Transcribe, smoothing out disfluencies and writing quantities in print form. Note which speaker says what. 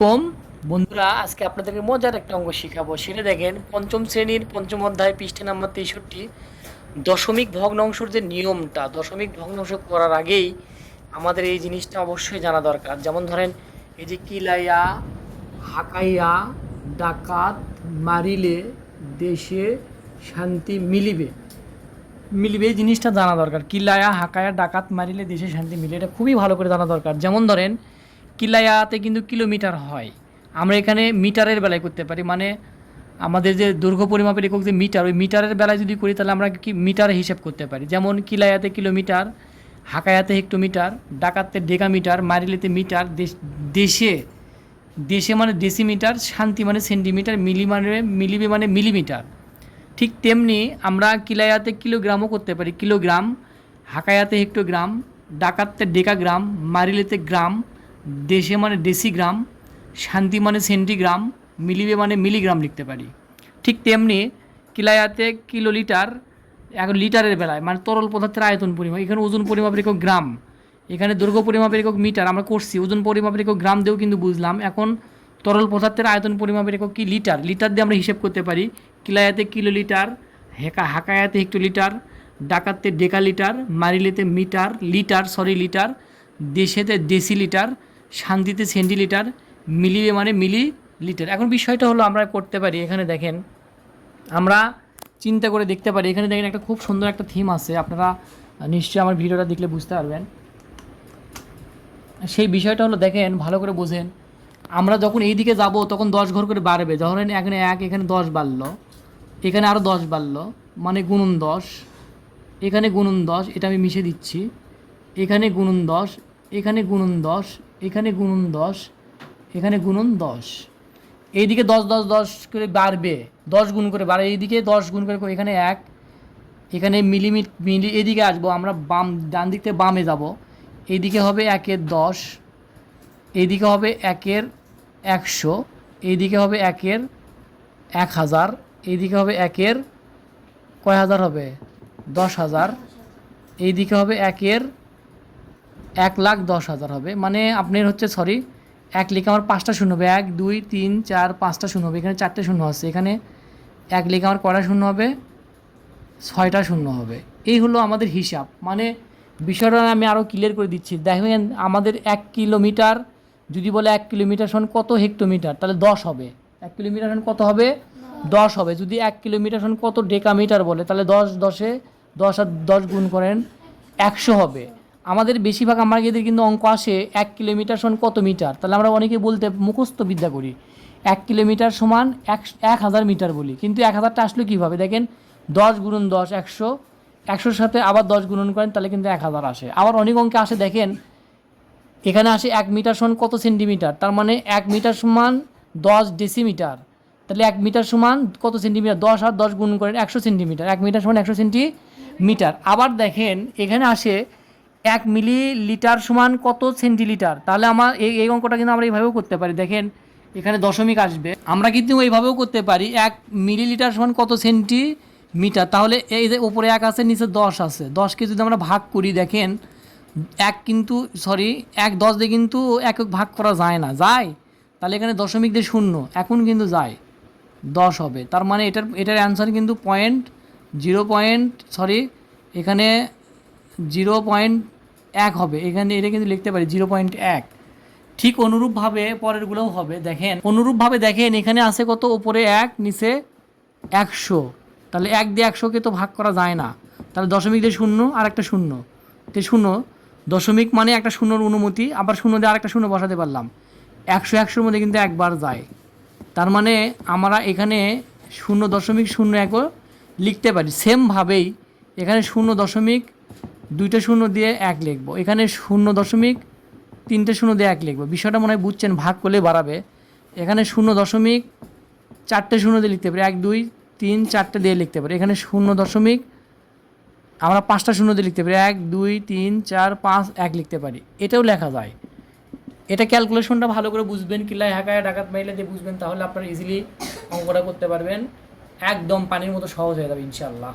Speaker 1: কম বন্ধুরা, আজকে আপনাদেরকে মজার একটা অঙ্ক শিখাবো। সেটা দেখেন, পঞ্চম শ্রেণীর পঞ্চম অধ্যায় পৃষ্ঠা নাম্বার 63 দশমিক ভগ্নাংশের যে নিয়মটা, দশমিক ভগ্নাংশ করার আগেই আমাদের এই জিনিসটা অবশ্যই জানা দরকার। যেমন ধরেন, এই যে কিলাইয়া হাকাইয়া ডাকাত মারিলে দেশে শান্তি মিলিবে। মিলিবে এই জিনিসটা জানা দরকার। কিলায়া হাকায়া ডাকাত মারিলে দেশে শান্তি মিলে, এটা খুবই ভালো করে জানা দরকার। যেমন ধরেন, কিলায়াতে কিন্তু কিলোমিটার হয়, আমরা এখানে মিটারের বেলায় করতে পারি। মানে আমাদের যে দৈর্ঘ্য পরিমাপের একক যে মিটার, ওই মিটারের বেলায় যদি করি তাহলে আমরা কি মিটারে হিসাব করতে পারি। যেমন কিলায়াতে কিলোমিটার, হাকায়াতে হেক্টোমিটার, ডাকাতে ডেকামিটার, মারিলেতে মিটার, দেশে দেশে মানে ডেসিমিটার, শান্তি মানে সেন্টিমিটার, মিলিবে মানে মিলিমিটার। ঠিক তেমনি আমরা কিলায়াতে কিলোগ্রামও করতে পারি, কিলোগ্রাম, হাকায়াতে হেক্টোগ্রাম, ডাকাতে ডেকাগ্রাম, মারিলেতে গ্রাম, দেশে মানে ডেসিগ্রাম, শান্তি মানে সেন্টিগ্রাম, মিলিবে মানে মিলিগ্রাম লিখতে পারি। ঠিক তেমনি কিলায়াতে কিলোলিটার, এখন লিটারের বেলায় মানে তরল পদার্থের আয়তন পরিমাপ, এখানে ওজন পরিমাপের একক গ্রাম, এখানে দৈর্ঘ্য পরিমাপের একক মিটার আমরা করছি, ওজন পরিমাপের একক গ্রাম দিয়েও কিন্তু বুঝলাম। এখন তরল পদার্থের আয়তন পরিমাপের একক কি, লিটার, লিটার দিয়ে আমরা হিসেব করতে পারি। কিলায়াতে কিলোলিটার, হাকায়াতে হেক্টোলিটার, ডাকাতে ডেকালিটার, মারিলেতে মিটার লিটার, দেশেতে ডেসিলিটার, শান্তিতে সেন্টিলিটার, মিলিবে মানে মিলি লিটার। এখন বিষয়টা হলো আমরা করতে পারি, এখানে দেখেন আমরা চিন্তা করে দেখতে পারি। এখানে দেখেন একটা খুব সুন্দর একটা থিম আছে, আপনারা নিশ্চয়ই আমার ভিডিওটা দেখলে বুঝতে পারবেন। সেই বিষয়টা হলো, দেখেন ভালো করে বোঝেন। আমরা যখন এই দিকে যাব তখন 10 ঘর করে বাড়বে। ধরেন এখানে 1, এখানে 10 বাড়লো, এখানে আরও 10 বাড়লো, মানে গুণন 10, এখানে গুণন 10, এটা আমি মিশে দিচ্ছি, এখানে গুণন 10, এখানে গুণন 10, এখানে গুণন 10, এখানে গুণন 10। এইদিকে 10 10 10 করে বাড়বে, 10 গুণ করে বাড়ে, এইদিকে 10 গুণ করে, এখানে 1, এখানে মিলি এদিকে আসবো আমরা, ডান দিক থেকে বামে যাব, এইদিকে হবে 1-এর 10, এইদিকে হবে 1-এর 100, এইদিকে হবে 1-এর 1000, এইদিকে হবে 1-এর কয় হাজার হবে, 10,000, এইদিকে হবে 1-এর 1,10,000 হবে। মানে আপনার হচ্ছে সরি, 1 লিখে আমার 5টা শূন্য হবে, 1 2 3 4 5টা শূন্য হবে, এখানে 4টে শূন্য আছে, এখানে 1 লিখে আমার কয়টা শূন্য হবে, 6টা শূন্য হবে। এই হলো আমাদের হিসাব। মানে বিষয়টা আমি আরও ক্লিয়ার করে দিচ্ছি। দেখবেন আমাদের 1 কিলোমিটার যদি বলে 1 কিলোমিটার সমান কত হেক্টোমিটার, তাহলে 10 হবে। 1 কিলোমিটার সমান কত হবে, 10 হবে। যদি 1 কিলোমিটার সমান কত ডেকামিটার বলে, তাহলে 10 10-এ 10 আর 10 গুণ করেন 100 হবে। আমাদের বেশিরভাগ আমাদের কিন্তু অঙ্ক আসে 1 কিলোমিটার সমান কত মিটার, তাহলে আমরা অনেকে বলতে মুখস্থ বিদ্যা করি 1 কিলোমিটার সমান 1000 মিটার বলি, কিন্তু 1000টা আসলে কীভাবে দেখেন, 10 গুণন 10 100, 100-র সাথে আবার 10 গুণন করেন তাহলে কিন্তু 1000 আসে। আবার অনেক অঙ্কে আসে দেখেন, এখানে আসে 1 মিটার সমান কত সেন্টিমিটার, তার মানে 1 মিটার সমান 10 ডেসিমিটার, তাহলে 1 মিটার সমান কত সেন্টিমিটার, 10 আর 10 গুণ করেন 100 সেন্টিমিটার, 1 মিটার সমান 100 সেন্টিমিটার। আবার দেখেন এখানে আসে 1 মিলিলিটার সমান কত সেন্টিলিটার, তাহলে আমার এই অঙ্কটা কিন্তু আমরা এইভাবেও করতে পারি। দেখেন এখানে দশমিক আসবে, আমরা কিন্তু এইভাবেও করতে পারি 1 মিলিলিটার সমান কত সেন্টিমিটার, তাহলে এই যে উপরে 1 আছে নিচে 10 আছে, 10কে যদি আমরা ভাগ করি, দেখেন 1 কিন্তু সরি 1 10 দিয়ে কিন্তু একক ভাগ করা যায় না, যায়, তাহলে এখানে দশমিক দিয়ে শূন্য, এখন কিন্তু যায় 10 হবে। তার মানে এটার অ্যান্সার কিন্তু এখানে 0.1 হবে। এখানে এটা কিন্তু লিখতে পারি 0.1। ঠিক অনুরূপভাবে পরেরগুলোও হবে। দেখেন অনুরূপভাবে দেখেন এখানে আছে কত, উপরে 1 নিচে 100, তাহলে 1 দিয়ে 100কে তো ভাগ করা যায় না, তাহলে দশমিক দিয়ে শূন্য আর একটা শূন্য, তো শূন্য, দশমিক মানে একটা শূন্যর অনুমতি, আবার শূন্য দিয়ে আরেকটা শূন্য বসাতে পারলাম, 100-100-র মধ্যে কিন্তু একবার যায়। তার মানে আমরা এখানে 0.01ও লিখতে পারি। সেমভাবেই এখানে 0.2টা শূন্য দিয়ে 1 লিখব, এখানে 0.3টে শূন্য দিয়ে 1 লিখব। বিষয়টা মনে হয় বুঝছেন, ভাগ করলে বাড়াবে। এখানে 0.4টে শূন্য দিয়ে লিখতে পারি, 1 2 3 4টে দিয়ে লিখতে পারি। এখানে আমরা 5টা শূন্য দিয়ে লিখতে পারি, 1 2 3 4 5 1 লিখতে পারি, এটাও লেখা যায়। এটা ক্যালকুলেশনটা ভালো করে বুঝবেন, কিলাই হাকায় ডাকাত মাইলে দিয়ে বুঝবেন, তাহলে আপনারা ইজিলি অঙ্কটা করতে পারবেন, একদম পানির মতো সহজ হয়ে যাবে ইনশাআল্লাহ।